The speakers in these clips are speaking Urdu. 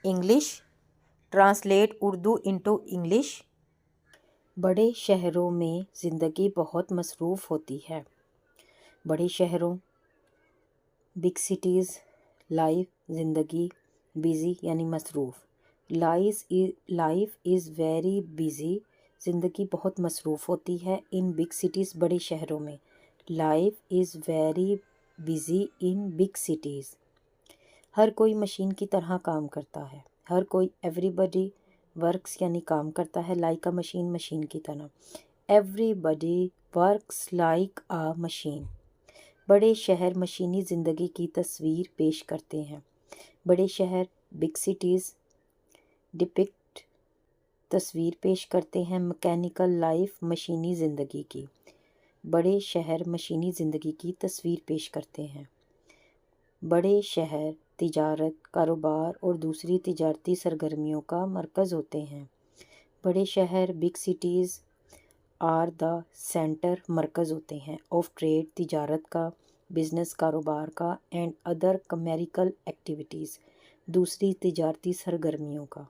English. Translate Urdu into English. بڑے شہروں میں زندگی بہت مصروف ہوتی ہے. بڑے شہروں بگ سٹیز لائف زندگی بیزی یعنی مصروف. لائف از ویری بیزی زندگی بہت مصروف ہوتی ہے. ان بگ سٹیز بڑے شہروں میں. Life is very busy in big cities. ہر کوئی مشین کی طرح کام کرتا ہے. ہر کوئی ایوری بڈی ورکس یعنی کام کرتا ہے لائک اے مشین مشین کی طرح. Everybody works like a machine. بڑے شہر مشینی زندگی کی تصویر پیش کرتے ہیں. بڑے شہر بگ سٹیز ڈپکٹ تصویر پیش کرتے ہیں میکینیکل لائف مشینی زندگی کی. بڑے شہر مشینی زندگی کی تصویر پیش کرتے ہیں. بڑے شہر تجارت کاروبار اور دوسری تجارتی سرگرمیوں کا مرکز ہوتے ہیں. بڑے شہر big cities are the centre مرکز ہوتے ہیں آف ٹریڈ تجارت کا بزنس کاروبار کا اینڈ ادر کمیرکل ایکٹیویٹیز دوسری تجارتی سرگرمیوں کا.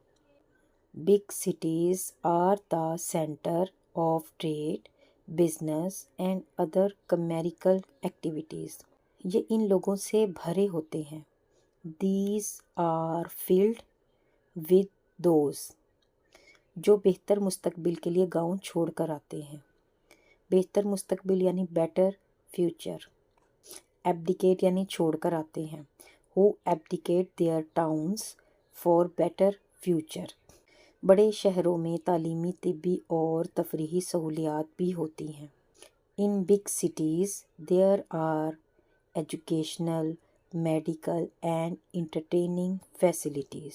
Big cities are the centre of trade business and other commercial activities. یہ ان لوگوں سے بھرے ہوتے ہیں. These are filled with those جو بہتر مستقبل کے لیے گاؤں چھوڑ کر آتے ہیں. بہتر مستقبل یعنی بیٹر فیوچر. ایبڈیکیٹ یعنی چھوڑ کر آتے ہیں. Who abdicate their towns for better future. بڑے شہروں میں تعلیمی طبی اور تفریحی سہولیات بھی ہوتی ہیں. In big cities there are educational medical and entertaining facilities.